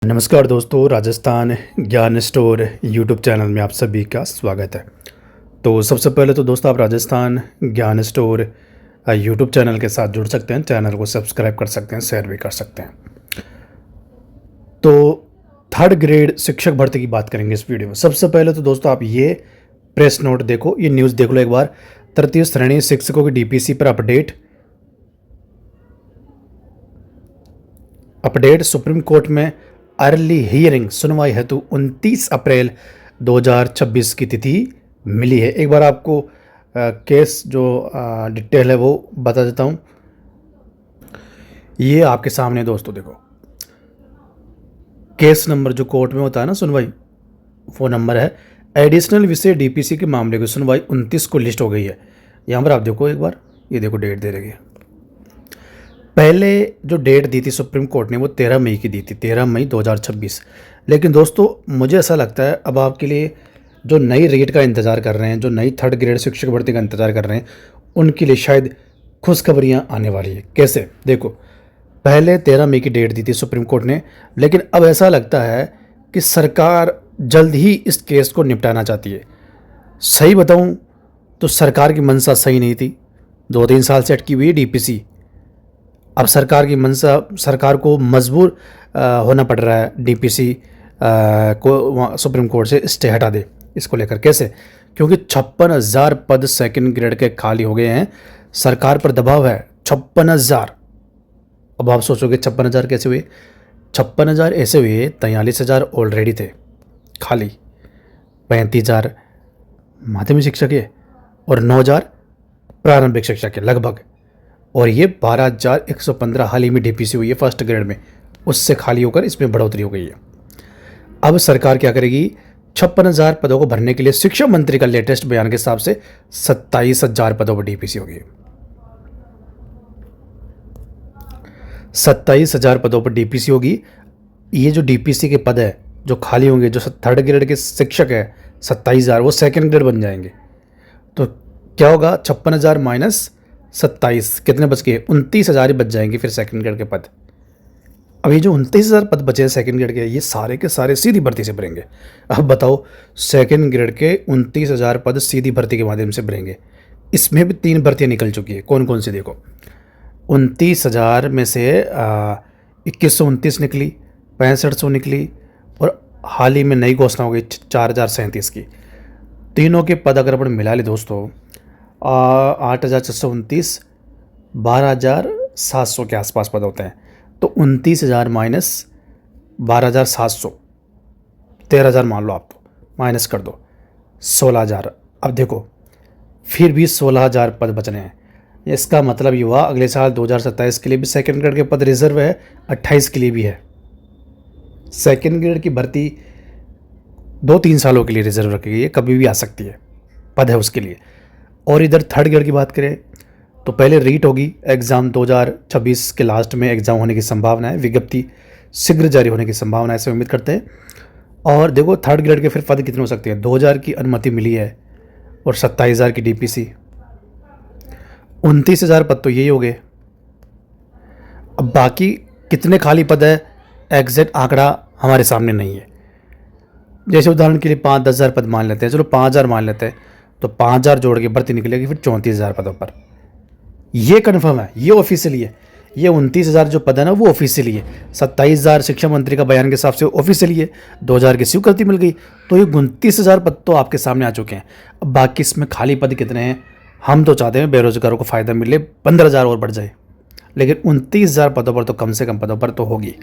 नमस्कार दोस्तों, राजस्थान ज्ञान स्टोर यूट्यूब चैनल में आप सभी का स्वागत है। तो सबसे पहले तो दोस्तों आप राजस्थान ज्ञान स्टोर यूट्यूब चैनल के साथ जुड़ सकते हैं, चैनल को सब्सक्राइब कर सकते हैं, शेयर भी कर सकते हैं। तो थर्ड ग्रेड शिक्षक भर्ती की बात करेंगे इस वीडियो में। सबसे पहले तो दोस्तों आप ये प्रेस नोट देखो, ये न्यूज़ देख लो एक बार। तृतीय श्रेणी शिक्षकों की डीपीसी पर अपडेट सुप्रीम कोर्ट में अर्ली हियरिंग सुनवाई हेतु 29 अप्रैल 2026 की तिथि मिली है। एक बार आपको केस जो डिटेल है वो बता देता हूँ। ये आपके सामने दोस्तों देखो, केस नंबर जो कोर्ट में होता है ना सुनवाई, वो नंबर है। एडिशनल विषय डीपीसी के मामले की सुनवाई 29 को लिस्ट हो गई है। यहाँ पर आप देखो एक बार, ये देखो डेट दे रही है। पहले जो डेट दी थी सुप्रीम कोर्ट ने वो 13 मई की दी थी, 13 मई 2026। लेकिन दोस्तों मुझे ऐसा लगता है अब आपके लिए जो नई रेट का इंतज़ार कर रहे हैं, जो नई थर्ड ग्रेड शिक्षक भर्ती का इंतज़ार कर रहे हैं, उनके लिए शायद खुशखबरियाँ आने वाली है। कैसे देखो, पहले 13 मई की डेट दी थी सुप्रीम कोर्ट ने, लेकिन अब ऐसा लगता है कि सरकार जल्द ही इस केस को निपटाना चाहती है। सही बताऊँ तो सरकार की मंशा सही नहीं थी, 2-3 साल से अटकी हुई है डीपीसी। अब सरकार की मंशा, सरकार को मजबूर होना पड़ रहा है डीपीसी को सुप्रीम कोर्ट से स्टे हटा दे इसको लेकर। कैसे? क्योंकि 56,000 पद सेकंड ग्रेड के खाली हो गए हैं, सरकार पर दबाव है। 56,000। अब आप सोचोगे 56,000 कैसे हुए? 56,000 ऐसे हुए, 43,000 ऑलरेडी थे खाली, 35,000 माध्यमिक शिक्षक है और 9,000 प्रारंभिक शिक्षक है लगभग, और ये 12,115 हाल ही में डीपीसी हुई है फर्स्ट ग्रेड में, उससे खाली होकर इसमें बढ़ोतरी हो गई है। अब सरकार क्या करेगी? 56,000 पदों को भरने के लिए शिक्षा मंत्री का लेटेस्ट बयान के हिसाब से 27,000 पदों पर डीपीसी होगी। 27,000 पदों पर डीपीसी होगी। ये जो डीपीसी के पद है जो खाली होंगे, जो थर्ड ग्रेड के शिक्षक है 27,000, वो सेकेंड ग्रेड बन जाएंगे। तो क्या होगा? 56,000 माइनस 27 कितने बच गए? 29,000 ही बच जाएंगे फिर सेकंड ग्रेड के पद। अब ये जो 29,000 पद बचे हैं सेकंड ग्रेड के, ये सारे के सारे सीधी भर्ती से भरेंगे। अब बताओ, सेकंड ग्रेड के 29,000 पद सीधी भर्ती के माध्यम से भरेंगे। इसमें भी 3 भर्तियाँ निकल चुकी है। कौन कौन सी देखो, 29,000 में से 2129 निकली, 6500 निकली, और हाल ही में नई घोषणा हो गई 4,037 की। तीनों के पद अगर अपन मिला ले दोस्तों, 8,429, 12,700 के आसपास पद होते हैं। तो 29,000 माइनस 12,700, 13,000 मान लो आप, तो माइनस कर दो 16,000। अब देखो फिर भी 16,000 पद बचने हैं। इसका मतलब ये हुआ अगले साल 2027 के लिए भी सेकेंड ग्रेड के पद रिजर्व है, 28 के लिए भी है। सेकेंड ग्रेड की भर्ती 2-3 सालों के लिए रिजर्व रखी गई है, कभी भी आ सकती है, पद है उसके लिए। और इधर थर्ड ग्रेड की बात करें तो पहले रीट होगी, एग्ज़ाम 2026 के लास्ट में एग्ज़ाम होने की संभावना है, विज्ञप्ति शीघ्र जारी होने की संभावना है, ऐसे उम्मीद करते हैं। और देखो थर्ड ग्रेड के फिर पद कितने हो सकते हैं? 2,000 की अनुमति मिली है और 27,000 की डीपीसी, 29,000 पद तो यही हो गए। अब बाकी कितने खाली पद है, एग्जैक्ट आंकड़ा हमारे सामने नहीं है। जैसे उदाहरण के लिए 5-10,000 पद मान लेते हैं, चलो 5,000 मान लेते हैं, तो 5,000 जोड़ के भर्ती निकलेगी फिर 34,000 पदों पर। ये कन्फर्म है, ये ऑफिशियली है। ये 29,000 जो पद है ना वो ऑफिशियली है। 27,000 शिक्षा मंत्री का बयान के हिसाब से ऑफिशियली है। 2,000 की स्वीकृति मिल गई, तो ये 29,000 पद तो आपके सामने आ चुके हैं। अब बाकी इसमें खाली पद कितने हैं? हम तो चाहते हैं बेरोजगारों को फ़ायदा मिले, 15,000 और बढ़ जाए, लेकिन 29,000 पदों पर तो कम से कम पदों पर तो होगी,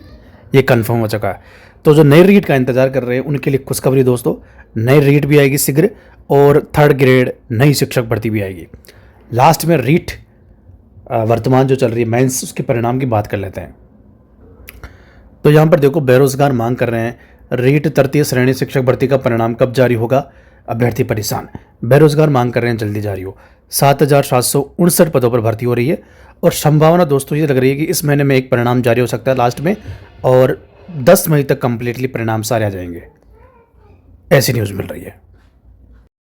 ये कन्फर्म हो चुका है। तो जो नई रीट का इंतजार कर रहे हैं उनके लिए खुशखबरी दोस्तों, नई रीट भी आएगी शीघ्र, और थर्ड ग्रेड नई शिक्षक भर्ती भी आएगी। लास्ट में रीट वर्तमान जो चल रही है मेंस, उसके परिणाम की बात कर लेते हैं। तो यहाँ पर देखो, बेरोजगार मांग कर रहे हैं रीट तृतीय श्रेणी शिक्षक भर्ती का परिणाम कब जारी होगा? अभ्यर्थी परेशान, बेरोजगार मांग कर रहे हैं जल्दी जारी हो। 7,759 पदों पर भर्ती हो रही है, और संभावना दोस्तों ये लग रही है कि इस महीने में एक परिणाम जारी हो सकता है लास्ट में, और 10 मई तक कंप्लीटली परिणाम सारे आ जाएंगे, ऐसी न्यूज़ मिल रही है।